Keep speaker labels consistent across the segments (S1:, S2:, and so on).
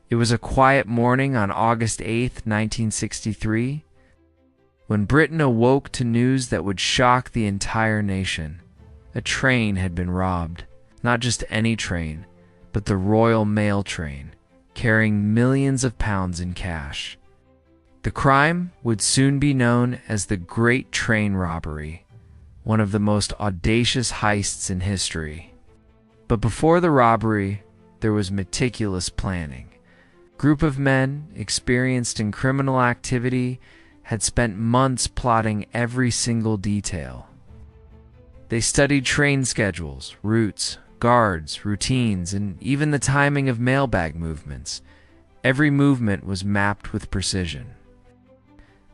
S1: It was a quiet morning on August 8th, 1963, when Britain awoke to news that would shock the entire nation. A train had been robbed. Not just any train, but the Royal Mail train, carrying millions of pounds in cash. The crime would soon be known as the Great Train Robbery, one of the most audacious heists in history. But before the robbery, there was meticulous planning. A group of men experienced in criminal activity had spent months plotting every single detail. They studied train schedules, routes, guards, routines, and even the timing of mailbag movements. Every movement was mapped with precision.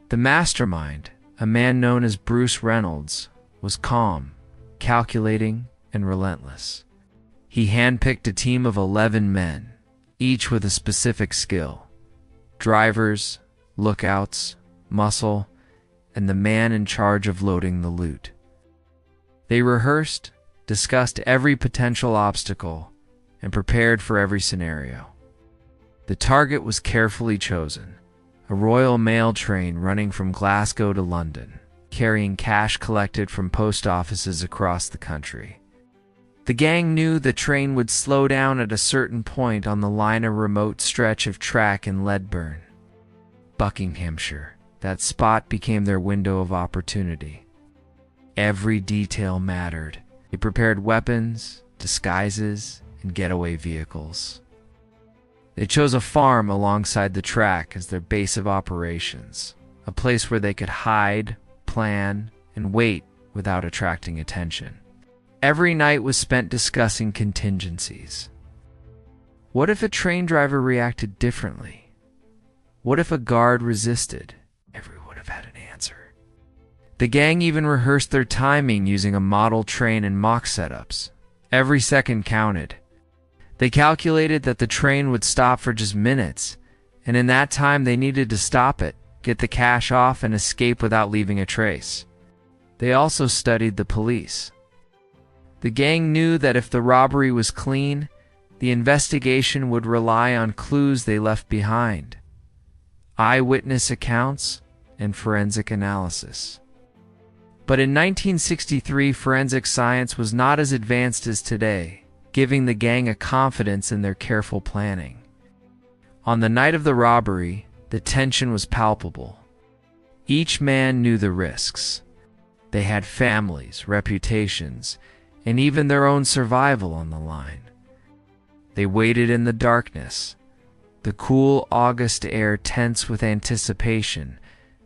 S1: The mastermind, a man known as Bruce Reynolds, was calm, calculating, and relentless. He handpicked a team of 11 men, each with a specific skill: drivers, lookouts, muscle, and the man in charge of loading the loot. They rehearsed, discussed every potential obstacle, and prepared for every scenario. The target was carefully chosen: a Royal Mail train running from Glasgow to London, carrying cash collected from post offices across the country. The gang knew the train would slow down at a certain point on the line, a remote stretch of track in Ledburn, Buckinghamshire. That spot became their window of opportunity. Every detail mattered. They prepared weapons, disguises, and getaway vehicles. They chose a farm alongside the track as their base of operations, a place where they could hide, plan, and wait without attracting attention. Every night was spent discussing contingencies. What if a train driver reacted differently? What if a guard resisted? Everyone would have had an answer. The gang even rehearsed their timing using a model train and mock setups. Every second counted. They calculated that the train would stop for just minutes, and in that time they needed to stop it, get the cash off, and escape without leaving a trace. They also studied the police. The gang knew that if the robbery was clean, the investigation would rely on clues they left behind: eyewitness accounts and forensic analysis. But in 1963, forensic science was not as advanced as today, giving the gang a confidence in their careful planning. On the night of the robbery, the tension was palpable. Each man knew the risks. They had families, reputations, and even their own survival on the line. They waited in the darkness, the cool August air tense with anticipation,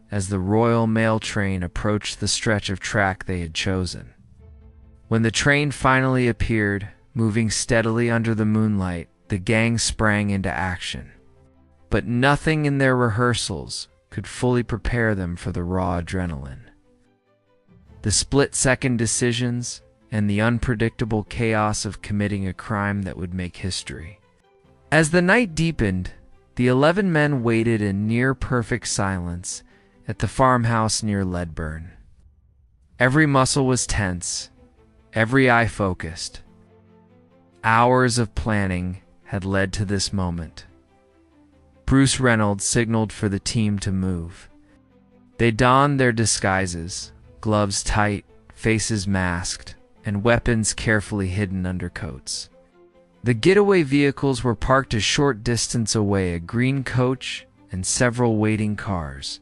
S1: as the Royal Mail train approached the stretch of track they had chosen. When the train finally appeared, moving steadily under the moonlight, the gang sprang into action. But nothing in their rehearsals could fully prepare them for the raw adrenaline. The split-second decisions and the unpredictable chaos of committing a crime that would make history. As the night deepened, the 11 men waited in near-perfect silence at the farmhouse near Ledburn. Every muscle was tense, every eye focused. Hours of planning had led to this moment. Bruce Reynolds signaled for the team to move. They donned their disguises, gloves tight, faces masked, and weapons carefully hidden under coats. The getaway vehicles were parked a short distance away, a green coach and several waiting cars.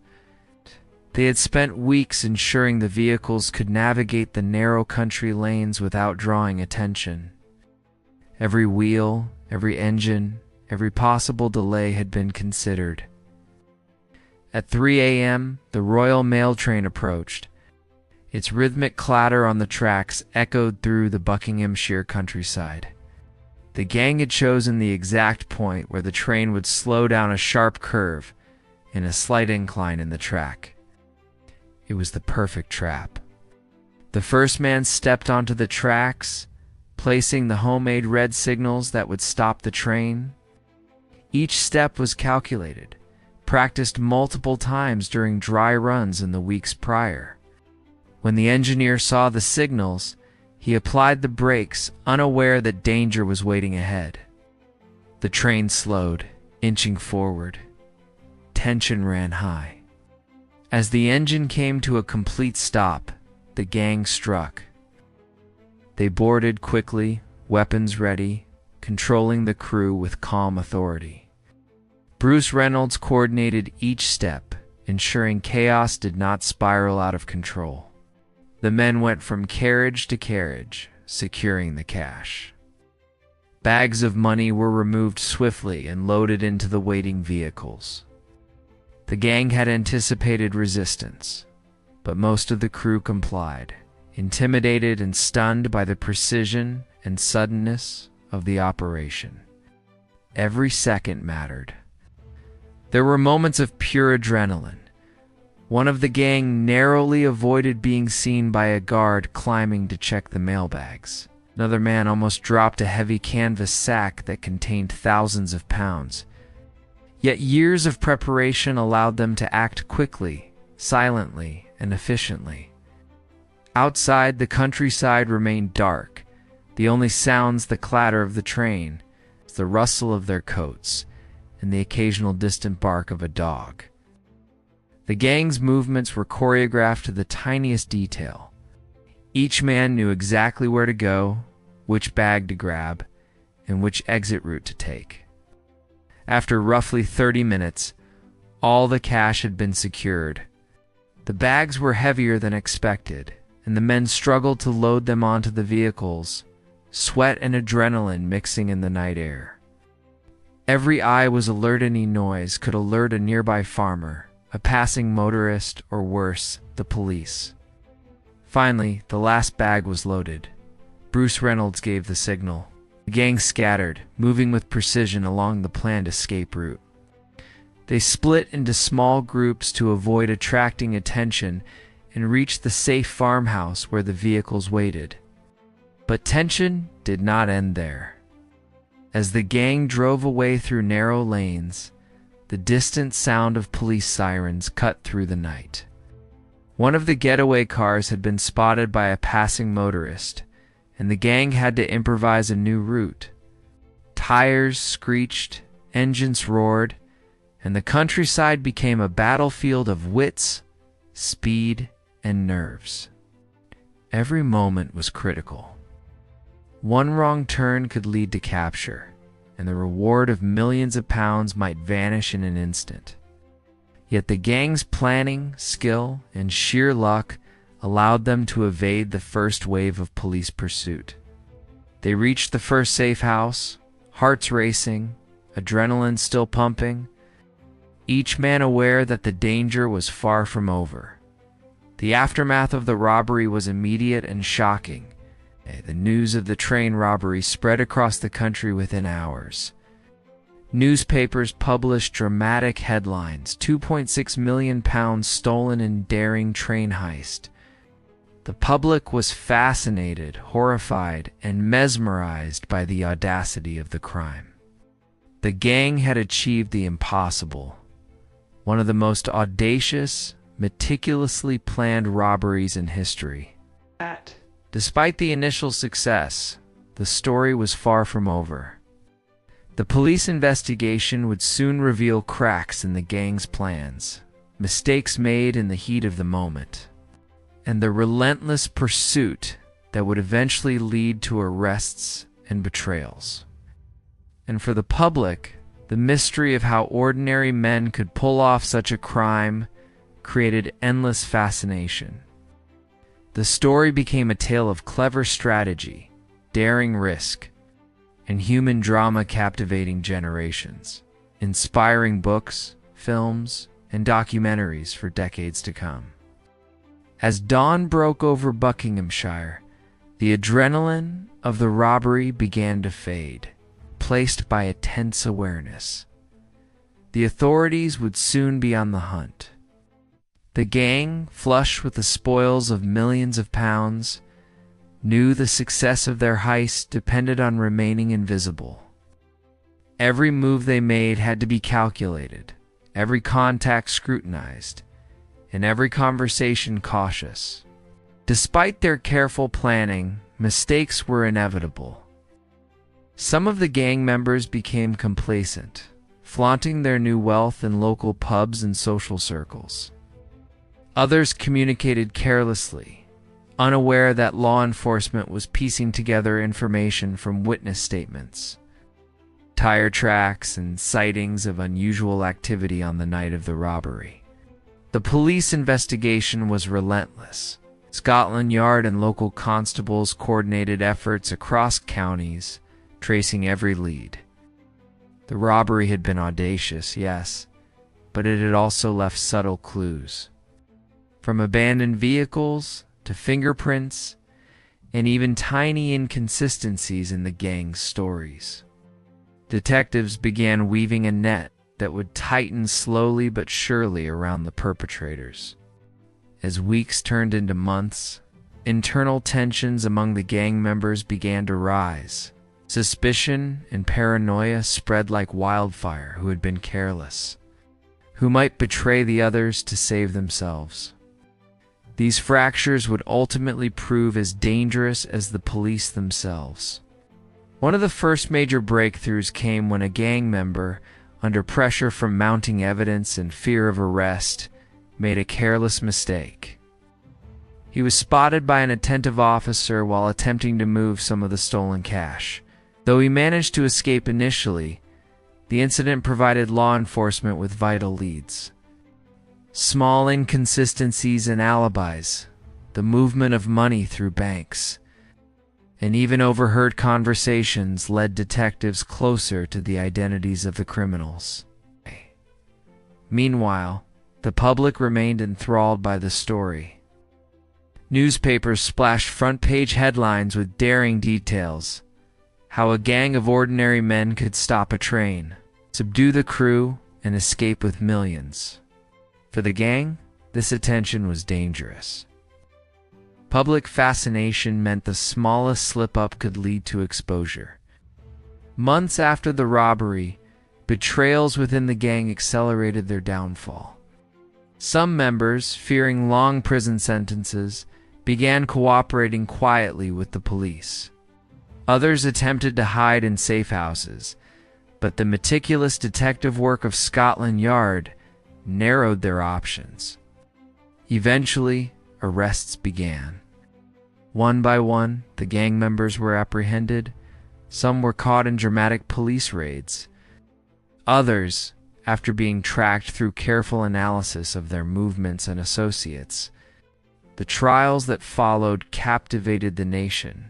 S1: They had spent weeks ensuring the vehicles could navigate the narrow country lanes without drawing attention. Every wheel, every engine, every possible delay had been considered. At 3 a.m., the Royal Mail train approached. Its rhythmic clatter on the tracks echoed through the Buckinghamshire countryside. The gang had chosen the exact point where the train would slow down a sharp curve in a slight incline in the track. It was the perfect trap. The first man stepped onto the tracks, placing the homemade red signals that would stop the train. Each step was calculated, practiced multiple times during dry runs in the weeks prior. When the engineer saw the signals, he applied the brakes, unaware that danger was waiting ahead. The train slowed, Inching forward, tension ran high. As the engine came to a complete stop, the gang struck. They boarded quickly, weapons ready, controlling the crew with calm authority. Bruce Reynolds coordinated each step, ensuring chaos did not spiral out of control. The men went from carriage to carriage, securing the cash. Bags of money were removed swiftly and loaded into the waiting vehicles. The gang had anticipated resistance, but most of the crew complied, intimidated and stunned by the precision and suddenness of the operation. Every second mattered. There were moments of pure adrenaline. One of the gang narrowly avoided being seen by a guard climbing to check the mailbags. Another man almost dropped a heavy canvas sack that contained thousands of pounds. Yet years of preparation allowed them to act quickly, silently, and efficiently. Outside, the countryside remained dark. The only sounds the clatter of the train, the rustle of their coats, and the occasional distant bark of a dog. The gang's movements were choreographed to the tiniest detail. Each man knew exactly where to go, which bag to grab, and which exit route to take. After roughly 30 minutes, all the cash had been secured. The bags were heavier than expected, and the men struggled to load them onto the vehicles, sweat and adrenaline mixing in the night air. Every eye was alert. Any noise could alert a nearby farmer, a passing motorist, or worse, the police. Finally, the last bag was loaded. Bruce Reynolds gave the signal. The gang scattered, moving with precision along the planned escape route. They split into small groups to avoid attracting attention and reached the safe farmhouse where the vehicles waited. But tension did not end there. As the gang drove away through narrow lanes, the distant sound of police sirens cut through the night. One of the getaway cars had been spotted by a passing motorist, and the gang had to improvise a new route. Tires screeched, engines roared, and the countryside became a battlefield of wits, speed, and nerves. Every moment was critical. One wrong turn could lead to capture, and the reward of millions of pounds might vanish in an instant. Yet the gang's planning, skill, and sheer luck allowed them to evade the first wave of police pursuit. They reached the first safe house, hearts racing, adrenaline still pumping, each man aware that the danger was far from over. The aftermath of the robbery was immediate and shocking. The news of the train robbery spread across the country within hours. Newspapers published dramatic headlines: £2.6 million stolen in daring train heist. The public was fascinated, horrified, and mesmerized by the audacity of the crime. The gang had achieved the impossible, one of the most audacious, meticulously planned robberies in history. Despite the initial success, the story was far from over. The police investigation would soon reveal cracks in the gang's plans, mistakes made in the heat of the moment, and the relentless pursuit that would eventually lead to arrests and betrayals. And for the public, the mystery of how ordinary men could pull off such a crime created endless fascination. The story became a tale of clever strategy, daring risk, and human drama captivating generations, inspiring books, films, and documentaries for decades to come. As dawn broke over Buckinghamshire, the adrenaline of the robbery began to fade, replaced by a tense awareness. The authorities would soon be on the hunt. The gang, flush with the spoils of millions of pounds, knew the success of their heist depended on remaining invisible. Every move they made had to be calculated, every contact scrutinized, and every conversation cautious. Despite their careful planning, mistakes were inevitable. Some of the gang members became complacent, flaunting their new wealth in local pubs and social circles. Others communicated carelessly, unaware that law enforcement was piecing together information from witness statements, tire tracks, and sightings of unusual activity on the night of the robbery. The police investigation was relentless. Scotland Yard and local constables coordinated efforts across counties, tracing every lead. The robbery had been audacious, yes, but it had also left subtle clues. From abandoned vehicles to fingerprints, and even tiny inconsistencies in the gang's stories. Detectives began weaving a net that would tighten slowly but surely around the perpetrators. As weeks turned into months, internal tensions among the gang members began to rise. Suspicion and paranoia spread like wildfire. Who had been careless? Who might betray the others to save themselves? These fractures would ultimately prove as dangerous as the police themselves. One of the first major breakthroughs came when a gang member, under pressure from mounting evidence and fear of arrest, made a careless mistake. He was spotted by an attentive officer while attempting to move some of the stolen cash. Though he managed to escape initially, the incident provided law enforcement with vital leads. Small inconsistencies in alibis, the movement of money through banks, and even overheard conversations led detectives closer to the identities of the criminals. Meanwhile, the public remained enthralled by the story. Newspapers splashed front-page headlines with daring details: how a gang of ordinary men could stop a train, subdue the crew, and escape with millions. For the gang, this attention was dangerous. Public fascination meant the smallest slip-up could lead to exposure. Months after the robbery, betrayals within the gang accelerated their downfall. Some members, fearing long prison sentences, began cooperating quietly with the police. Others attempted to hide in safe houses, but the meticulous detective work of Scotland Yard narrowed their options. Eventually, arrests began. One by one, the gang members were apprehended. Some were caught in dramatic police raids. Others, after being tracked through careful analysis of their movements and associates. The trials that followed captivated the nation.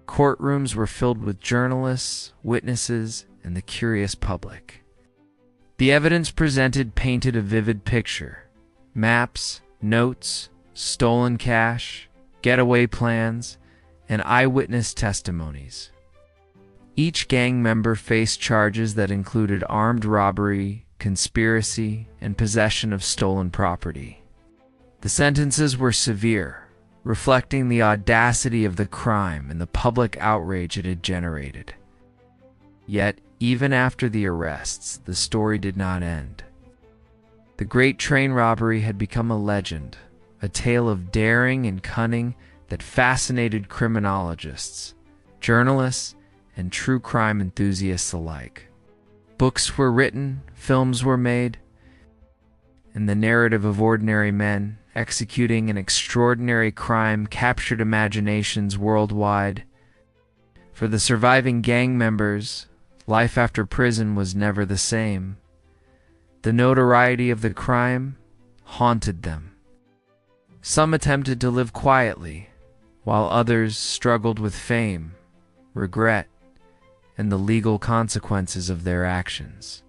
S1: Courtrooms were filled with journalists, witnesses, and the curious public. The evidence presented painted a vivid picture: maps, notes, stolen cash, getaway plans, and eyewitness testimonies. Each gang member faced charges that included armed robbery, conspiracy, and possession of stolen property. The sentences were severe, reflecting the audacity of the crime and the public outrage it had generated. Yet, even after the arrests, the story did not end. The Great Train Robbery had become a legend, a tale of daring and cunning that fascinated criminologists, journalists, and true crime enthusiasts alike. Books were written, films were made, and the narrative of ordinary men executing an extraordinary crime captured imaginations worldwide. For the surviving gang members, life after prison was never the same. The notoriety of the crime haunted them. Some attempted to live quietly, while others struggled with fame, regret, and the legal consequences of their actions.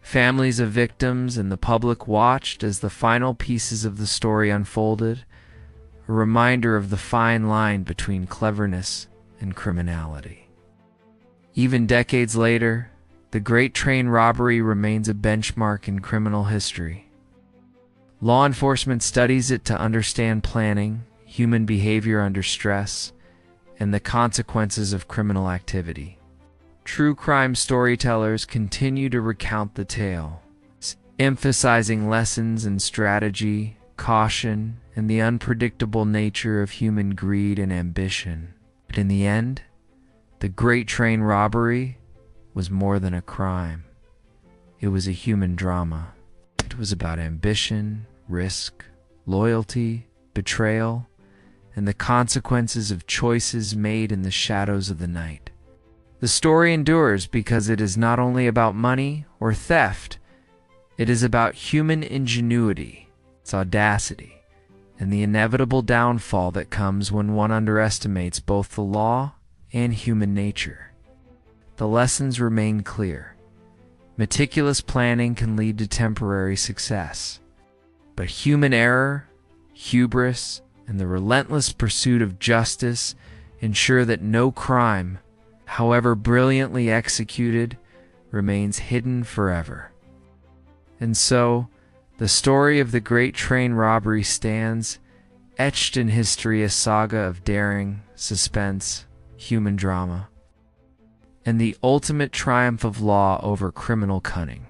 S1: Families of victims and the public watched as the final pieces of the story unfolded, a reminder of the fine line between cleverness and criminality. Even decades later, the Great Train Robbery remains a benchmark in criminal history. Law enforcement studies it to understand planning, human behavior under stress, and the consequences of criminal activity. True crime storytellers continue to recount the tale, emphasizing lessons in strategy, caution, and the unpredictable nature of human greed and ambition. But in the end, the Great Train Robbery was more than a crime. It was a human drama. It was about ambition, risk, loyalty, betrayal, and the consequences of choices made in the shadows of the night. The story endures because it is not only about money or theft, it is about human ingenuity, its audacity, and the inevitable downfall that comes when one underestimates both the law and human nature. The lessons remain clear. Meticulous planning can lead to temporary success, but human error, hubris, and the relentless pursuit of justice ensure that no crime, however brilliantly executed, remains hidden forever. And so, the story of the Great Train Robbery stands, etched in history, a saga of daring, suspense, human drama, and the ultimate triumph of law over criminal cunning.